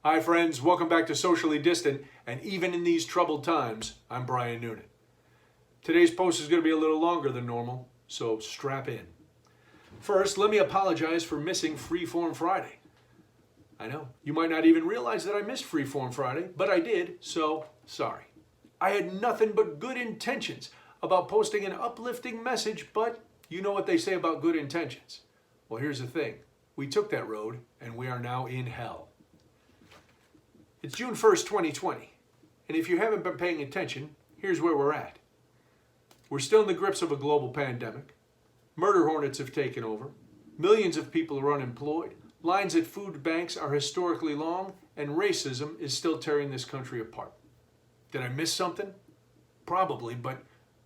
Hi friends, welcome back to Socially Distant, and even in these troubled times, I'm Brian Noonan. Today's post is going to be a little longer than normal, so strap in. First, let me apologize for missing Freeform Friday. I know, you might not even realize that I missed Freeform Friday, but I did, so sorry. I had nothing but good intentions about posting an uplifting message, but you know what they say about good intentions. Well, here's the thing. We took that road, and we are now in hell. It's June 1st, 2020, and if you haven't been paying attention, here's where we're at. We're still in the grips of a global pandemic. Murder hornets have taken over. Millions of people are unemployed. Lines at food banks are historically long, and racism is still tearing this country apart. Did I miss something? Probably, but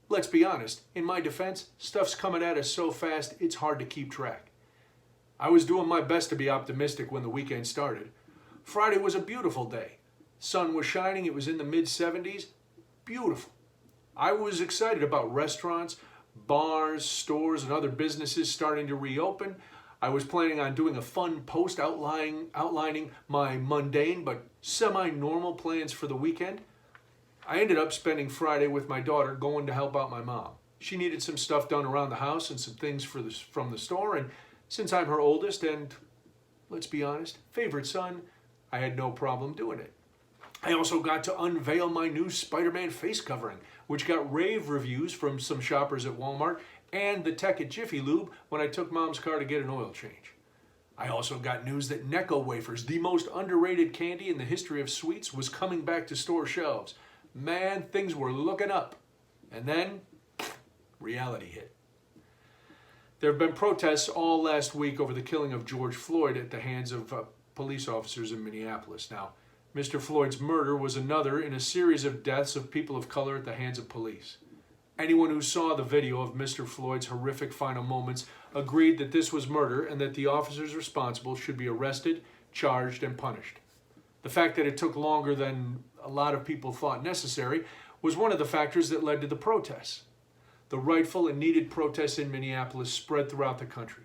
let's be honest. In my defense, stuff's coming at us so fast, it's hard to keep track. I was doing my best to be optimistic when the weekend started. Friday was a beautiful day. Sun was shining, it was in the mid-70s. Beautiful. I was excited about restaurants, bars, stores, and other businesses starting to reopen. I was planning on doing a fun post outlining my mundane but semi-normal plans for the weekend. I ended up spending Friday with my daughter going to help out my mom. She needed some stuff done around the house and some things from the store, and since I'm her oldest and, let's be honest, favorite son, I had no problem doing it. I also got to unveil my new Spider-Man face covering, which got rave reviews from some shoppers at Walmart and the tech at Jiffy Lube when I took Mom's car to get an oil change. I also got news that Necco wafers, the most underrated candy in the history of sweets, was coming back to store shelves. Man, things were looking up. And then, reality hit. There have been protests all last week over the killing of George Floyd at the hands of police officers in Minneapolis. Now, Mr. Floyd's murder was another in a series of deaths of people of color at the hands of police. Anyone who saw the video of Mr. Floyd's horrific final moments agreed that this was murder and that the officers responsible should be arrested, charged, and punished. The fact that it took longer than a lot of people thought necessary was one of the factors that led to the protests. The rightful and needed protests in Minneapolis spread throughout the country.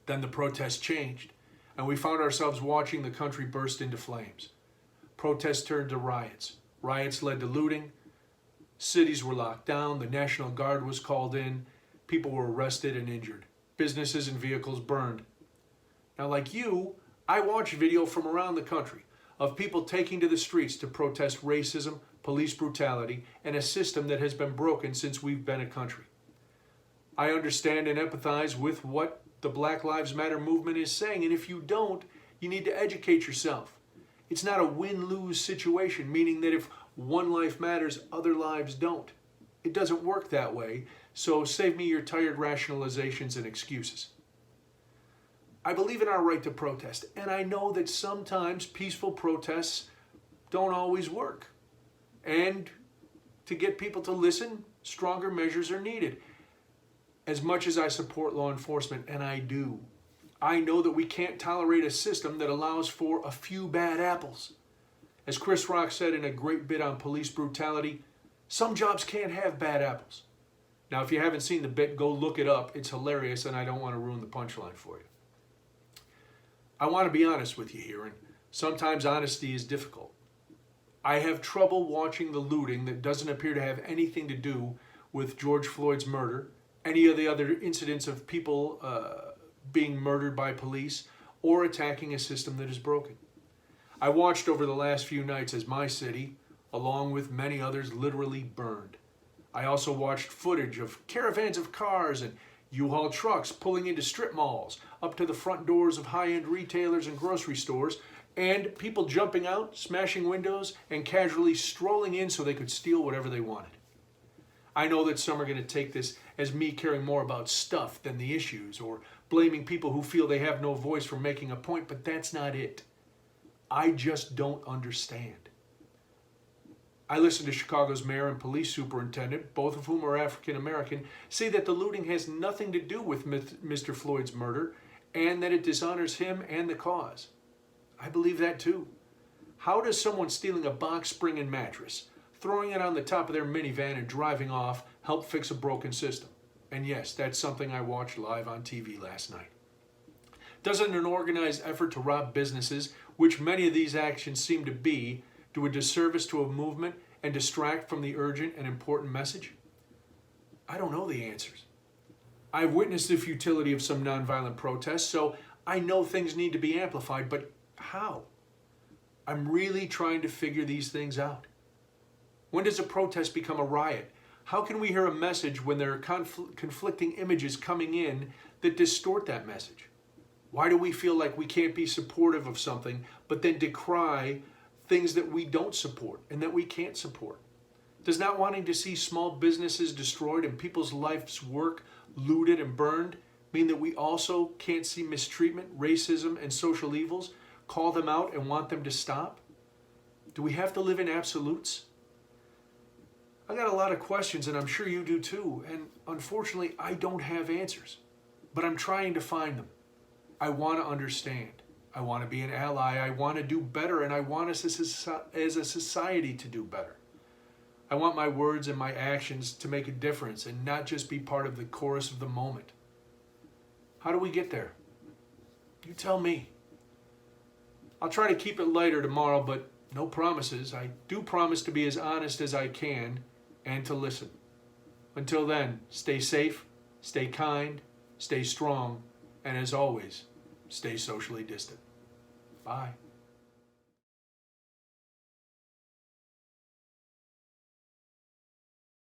Then the protests changed, and we found ourselves watching the country burst into flames. Protests turned to riots. Riots led to looting. Cities were locked down. The National Guard was called in. People were arrested and injured. Businesses and vehicles burned. Now, like you, I watched video from around the country of people taking to the streets to protest racism, police brutality, and a system that has been broken since we've been a country. I understand and empathize with what the Black Lives Matter movement is saying, and if you don't, you need to educate yourself. It's not a win-lose situation, meaning that if one life matters, other lives don't. It doesn't work that way, so save me your tired rationalizations and excuses. I believe in our right to protest, and I know that sometimes peaceful protests don't always work. And to get people to listen, stronger measures are needed. As much as I support law enforcement, and I do, I know that we can't tolerate a system that allows for a few bad apples. As Chris Rock said in a great bit on police brutality, some jobs can't have bad apples. Now, if you haven't seen the bit, go look it up. It's hilarious, and I don't want to ruin the punchline for you. I want to be honest with you here, and sometimes honesty is difficult. I have trouble watching the looting that doesn't appear to have anything to do with George Floyd's murder, any of the other incidents of people being murdered by police, or attacking a system that is broken. I watched over the last few nights as my city, along with many others, literally burned. I also watched footage of caravans of cars and U-Haul trucks pulling into strip malls, up to the front doors of high-end retailers and grocery stores, and people jumping out, smashing windows, and casually strolling in so they could steal whatever they wanted. I know that some are going to take this as me caring more about stuff than the issues, or blaming people who feel they have no voice for making a point, but that's not it. I just don't understand. I listened to Chicago's mayor and police superintendent, both of whom are African American, say that the looting has nothing to do with Mr. Floyd's murder and that it dishonors him and the cause. I believe that too. How does someone stealing a box spring and mattress, throwing it on the top of their minivan and driving off help fix a broken system? And yes, that's something I watched live on TV last night. Doesn't an organized effort to rob businesses, which many of these actions seem to be, do a disservice to a movement and distract from the urgent and important message? I don't know the answers. I've witnessed the futility of some nonviolent protests, so I know things need to be amplified, but how? I'm really trying to figure these things out. When does a protest become a riot? How can we hear a message when there are conflicting images coming in that distort that message? Why do we feel like we can't be supportive of something, but then decry things that we don't support and that we can't support? Does not wanting to see small businesses destroyed and people's life's work looted and burned mean that we also can't see mistreatment, racism, and social evils, call them out, and want them to stop? Do we have to live in absolutes? I got a lot of questions, and I'm sure you do too, and unfortunately I don't have answers, but I'm trying to find them. I want to understand. I want to be an ally. I want to do better, and I want us as a society to do better. I want my words and my actions to make a difference and not just be part of the chorus of the moment. How do we get there? You tell me. I'll try to keep it lighter tomorrow, but no promises. I do promise to be as honest as I can and to listen. Until then, stay safe, stay kind, stay strong, and as always, stay socially distant. Bye.